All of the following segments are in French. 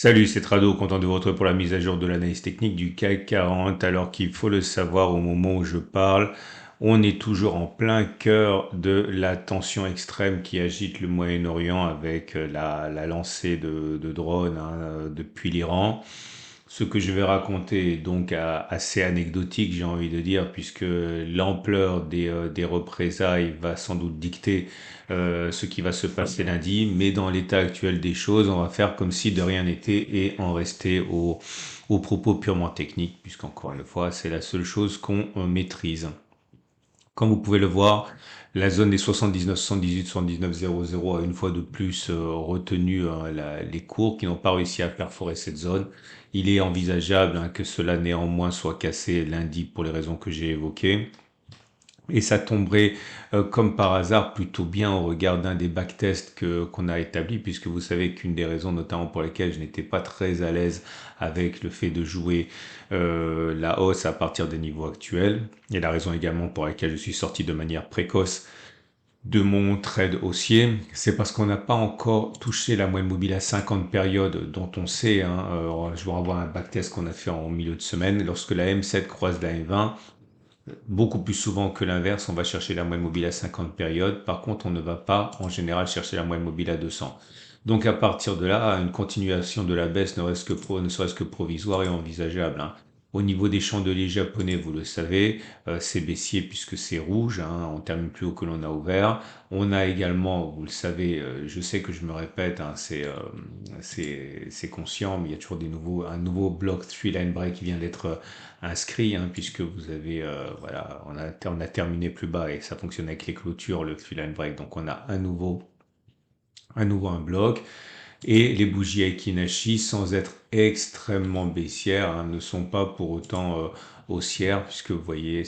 Salut, c'est Trado, content de vous retrouver pour la mise à jour de l'analyse technique du CAC 40. Alors qu'il faut le savoir au moment où je parle, on est toujours en plein cœur de la tension extrême qui agite le Moyen-Orient avec la lancée de drones depuis l'Iran. Ce que je vais raconter est donc assez anecdotique, j'ai envie de dire, puisque l'ampleur des représailles va sans doute dicter ce qui va se passer lundi. Mais dans l'état actuel des choses, on va faire comme si de rien n'était et en rester aux propos purement techniques, puisqu'encore une fois, c'est la seule chose qu'on maîtrise. Comme vous pouvez le voir, la zone des 79, 78, 79, 00 a une fois de plus retenu les cours qui n'ont pas réussi à perforer cette zone. Il est envisageable que cela néanmoins soit cassé lundi pour les raisons que j'ai évoquées. Et ça tomberait comme par hasard plutôt bien au regard d'un des backtests qu'on a établi, puisque vous savez qu'une des raisons notamment pour lesquelles je n'étais pas très à l'aise avec le fait de jouer la hausse à partir des niveaux actuels, et la raison également pour laquelle je suis sorti de manière précoce de mon trade haussier, c'est parce qu'on n'a pas encore touché la moyenne mobile à 50 périodes dont on sait, je vous renvoie à un backtest qu'on a fait en milieu de semaine, lorsque la M7 croise la M20, beaucoup plus souvent que l'inverse, on va chercher la moyenne mobile à 50 périodes. Par contre, on ne va pas en général chercher la moyenne mobile à 200. Donc à partir de là, une continuation de la baisse ne serait-ce que provisoire et envisageable, hein. Au niveau des chandeliers japonais, vous le savez, c'est baissier puisque c'est rouge, hein, on termine plus haut que l'on a ouvert. On a également, vous le savez, je sais que je me répète, hein, c'est conscient, mais il y a toujours un nouveau bloc three line break qui vient d'être inscrit, hein, puisque vous avez, voilà, on a terminé plus bas et ça fonctionne avec les clôtures, le fill and break. Donc on a un bloc. Et les bougies Aiki-Nashi, sans être extrêmement baissières, hein, ne sont pas pour autant haussières, puisque vous voyez,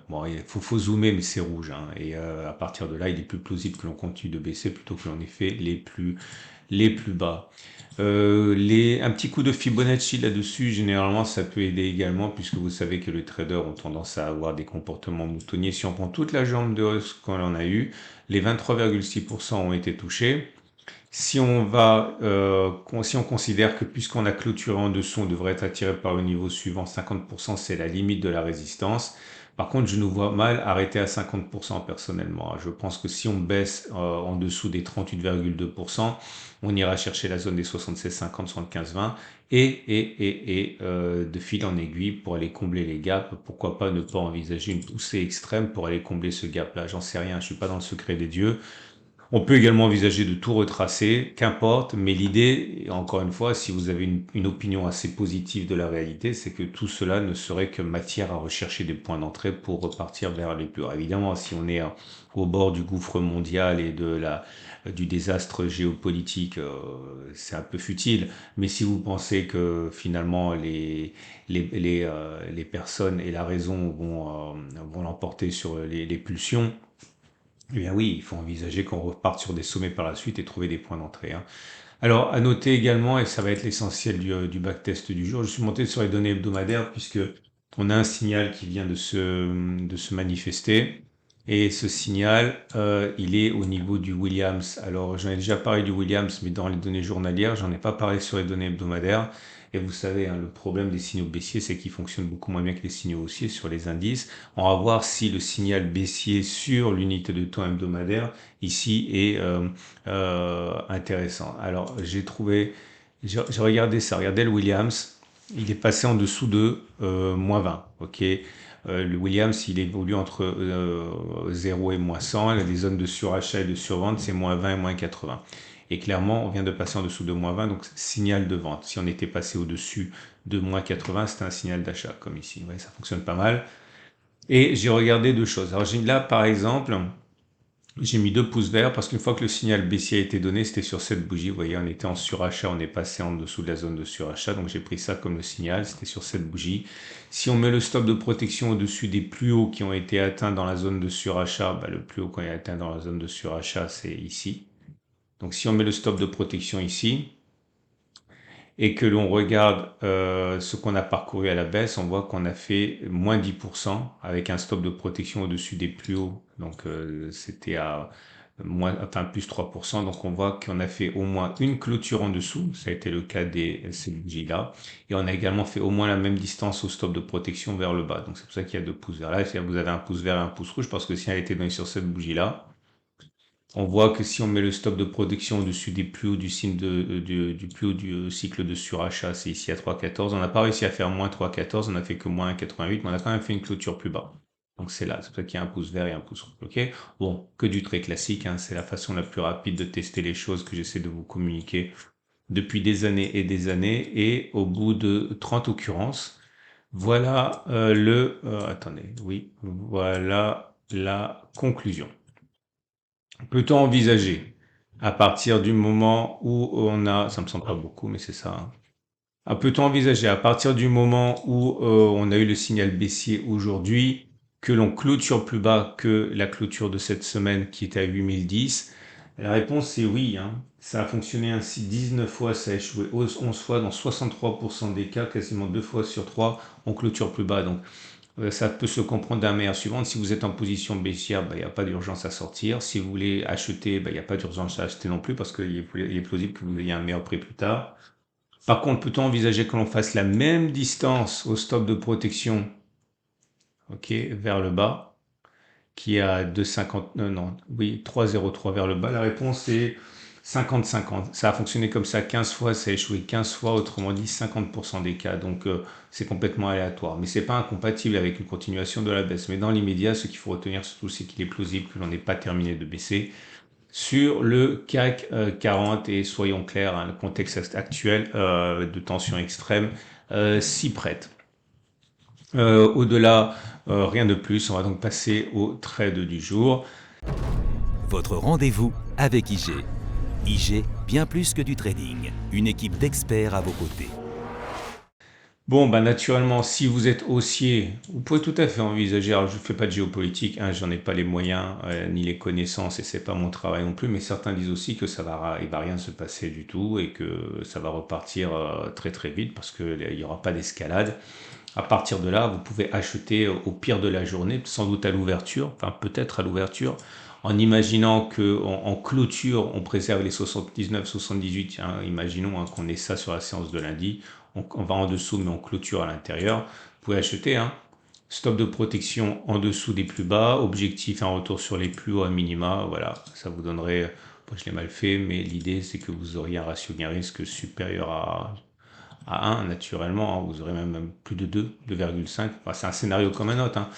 bon, faut zoomer, mais c'est rouge, hein. Et à partir de là, il est plus plausible que l'on continue de baisser plutôt que l'on ait fait les plus bas. Un petit coup de Fibonacci là-dessus, généralement, ça peut aider également, puisque vous savez que les traders ont tendance à avoir des comportements moutonniers. Si on prend toute la jambe de hausse qu'on en a eu, les 23,6% ont été touchés. Si on considère que puisqu'on a clôturé en dessous, on devrait être attiré par le niveau suivant, 50%, c'est la limite de la résistance. Par contre, je nous vois mal arrêter à 50% personnellement. Je pense que si on baisse en dessous des 38,2%, on ira chercher la zone des 76,50, 75,20 et de fil en aiguille pour aller combler les gaps. Pourquoi pas ne pas envisager une poussée extrême pour aller combler ce gap-là? J'en sais rien, je suis pas dans le secret des dieux. On peut également envisager de tout retracer, qu'importe, mais l'idée, encore une fois, si vous avez une opinion assez positive de la réalité, c'est que tout cela ne serait que matière à rechercher des points d'entrée pour repartir vers les plus hauts. Évidemment, si on est au bord du gouffre mondial et du désastre géopolitique, c'est un peu futile, mais si vous pensez que finalement les personnes et la raison vont l'emporter sur les pulsions, eh bien oui, il faut envisager qu'on reparte sur des sommets par la suite et trouver des points d'entrée, hein. Alors, à noter également, et ça va être l'essentiel du backtest du jour, je suis monté sur les données hebdomadaires puisque on a un signal qui vient de se manifester. Et ce signal, il est au niveau du Williams. Alors, j'en ai déjà parlé du Williams, mais dans les données journalières, j'en ai pas parlé sur les données hebdomadaires. Et vous savez, hein, le problème des signaux baissiers, c'est qu'ils fonctionnent beaucoup moins bien que les signaux haussiers sur les indices. On va voir si le signal baissier sur l'unité de temps hebdomadaire ici est intéressant. Alors, j'ai regardé le Williams, il est passé en dessous de moins 20, ok. Le Williams, il évolue entre 0 et moins 100, il a des zones de surachat et de survente, c'est moins 20 et moins 80. Et clairement, on vient de passer en dessous de moins 20, donc signal de vente. Si on était passé au-dessus de moins 80, c'était un signal d'achat, comme ici. Ouais, ça fonctionne pas mal. Et j'ai regardé deux choses. Alors là, par exemple, j'ai mis 2 pouces verts parce qu'une fois que le signal baissier a été donné, c'était sur cette bougie. Vous voyez, on était en surachat, on est passé en dessous de la zone de surachat. Donc j'ai pris ça comme le signal, c'était sur cette bougie. Si on met le stop de protection au-dessus des plus hauts qui ont été atteints dans la zone de surachat, le plus haut qu'on a atteint dans la zone de surachat, c'est ici. Donc si on met le stop de protection ici, et que l'on regarde ce qu'on a parcouru à la baisse, on voit qu'on a fait moins 10% avec un stop de protection au-dessus des plus hauts. Donc c'était à enfin plus 3%. Donc on voit qu'on a fait au moins une clôture en dessous, ça a été le cas des ces bougies-là, et on a également fait au moins la même distance au stop de protection vers le bas. Donc c'est pour ça qu'il y a deux pouces verts là, c'est-à-dire que vous avez un pouce vert et un pouce rouge, parce que si elle était donnée sur cette bougie-là, on voit que si on met le stop de protection au-dessus des plus hauts du signe du plus haut du cycle de surachat, c'est ici à 3,14. On n'a pas réussi à faire moins 3,14, on a fait que moins 1,88, mais on a quand même fait une clôture plus bas. Donc c'est là, c'est pour ça qu'il y a un pouce vert et un pouce rouge. Ok, bon, que du très classique, hein, c'est la façon la plus rapide de tester les choses que j'essaie de vous communiquer depuis des années et des années. Et au bout de 30 occurrences, voilà attendez, oui, voilà la conclusion. Peut-on envisager, à partir du moment où on a, ça me semble pas beaucoup, mais c'est ça, hein. Peut-on envisager, à partir du moment où on a eu le signal baissier aujourd'hui, que l'on clôture plus bas que la clôture de cette semaine qui était à 8010? La réponse est oui, hein. Ça a fonctionné ainsi 19 fois, ça a échoué 11 fois, dans 63% des cas, quasiment 2 fois sur 3, on clôture plus bas. Donc ça peut se comprendre d'un manière suivante. Si vous êtes en position baissière, il n'y a pas d'urgence à sortir. Si vous voulez acheter, il n'y a pas d'urgence à acheter non plus parce qu'il est plausible que vous ayez un meilleur prix plus tard. Par contre, peut-on envisager que l'on fasse la même distance au stop de protection, ok, vers le bas, qui est à 2,50, non, oui, 3,03 vers le bas? La réponse est 50-50. Ça a fonctionné comme ça 15 fois, ça a échoué 15 fois, autrement dit 50% des cas. Donc c'est complètement aléatoire. Mais c'est pas incompatible avec une continuation de la baisse. Mais dans l'immédiat, ce qu'il faut retenir surtout, c'est qu'il est plausible que l'on n'ait pas terminé de baisser sur le CAC 40 et soyons clairs, hein, le contexte actuel de tension extrême s'y prête. Au-delà, rien de plus. On va donc passer au trade du jour. Votre rendez-vous avec IG. IG, bien plus que du trading. Une équipe d'experts à vos côtés. Bon, bah naturellement, si vous êtes haussier, vous pouvez tout à fait envisager. Alors, je ne fais pas de géopolitique, hein, j'en ai pas les moyens ni les connaissances et c'est pas mon travail non plus. Mais certains disent aussi que il va rien se passer du tout et que ça va repartir très très vite parce qu'il n'y aura pas d'escalade. À partir de là, vous pouvez acheter au pire de la journée, sans doute à l'ouverture, enfin peut-être à l'ouverture, en imaginant que en clôture, on préserve les 79, 78. Hein, imaginons qu'on ait ça sur la séance de lundi. On va en dessous, mais on clôture à l'intérieur. Vous pouvez acheter, hein. Stop de protection en dessous des plus bas. Objectif, un retour sur les plus hauts à minima. Voilà, ça vous donnerait... Bon, je l'ai mal fait, mais l'idée, c'est que vous auriez un ratio gain-risque supérieur à 1, naturellement, hein, vous aurez même plus de 2, 2,5. Enfin, c'est un scénario comme un autre, hein.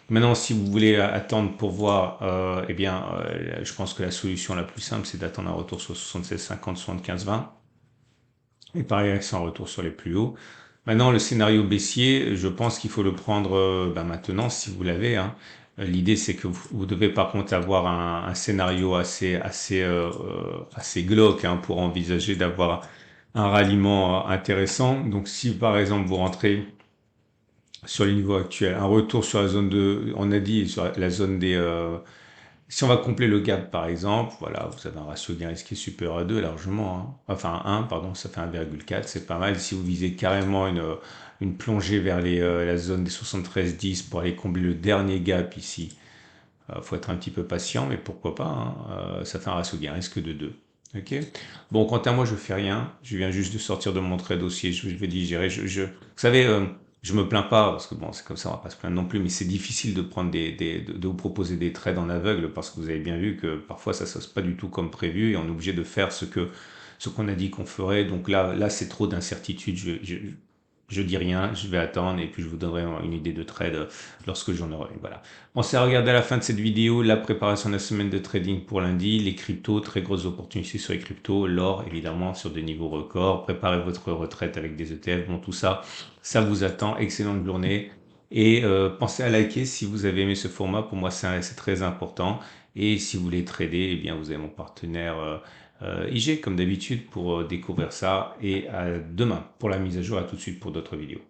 Maintenant, si vous voulez attendre pour voir, je pense que la solution la plus simple, c'est d'attendre un retour sur 76,50, 75,20. Et pareil, avec un retour sur les plus hauts. Maintenant, le scénario baissier, je pense qu'il faut le prendre maintenant, si vous l'avez, hein. L'idée, c'est que vous devez par contre avoir un scénario assez glauque, hein, pour envisager d'avoir un ralliement intéressant. Donc si par exemple vous rentrez sur les niveaux actuels, un retour sur la zone de, on a dit sur la zone des, si on va combler le gap par exemple, voilà, vous avez un ratio gain risqué supérieur à 2 largement, hein. Enfin 1, pardon, ça fait 1,4, c'est pas mal. Si vous visez carrément une plongée vers la zone des 73,10 pour aller combler le dernier gap ici, faut être un petit peu patient, mais pourquoi pas, hein. Ça fait un ratio gain risque de 2. Ok. Bon, quant à moi, je fais rien. Je viens juste de sortir de mon trade dossier. Je vais digérer. Vous savez, je me plains pas parce que bon, c'est comme ça, on va pas se plaindre non plus. Mais c'est difficile de prendre de vous proposer des trades en aveugle parce que vous avez bien vu que parfois ça se passe pas du tout comme prévu et on est obligé de faire ce qu'on a dit qu'on ferait. Donc là, c'est trop d'incertitude. Je dis rien, je vais attendre et puis je vous donnerai une idée de trade lorsque j'en aurai. Voilà. Pensez à regarder à la fin de cette vidéo la préparation de la semaine de trading pour lundi, les cryptos, très grosses opportunités sur les cryptos, l'or évidemment sur des niveaux records, préparez votre retraite avec des ETF, bon tout ça, ça vous attend, excellente journée et pensez à liker si vous avez aimé ce format, pour moi c'est très important et si vous voulez trader, eh bien vous avez mon partenaire IG comme d'habitude pour découvrir ça et à demain pour la mise à jour, à tout de suite pour d'autres vidéos.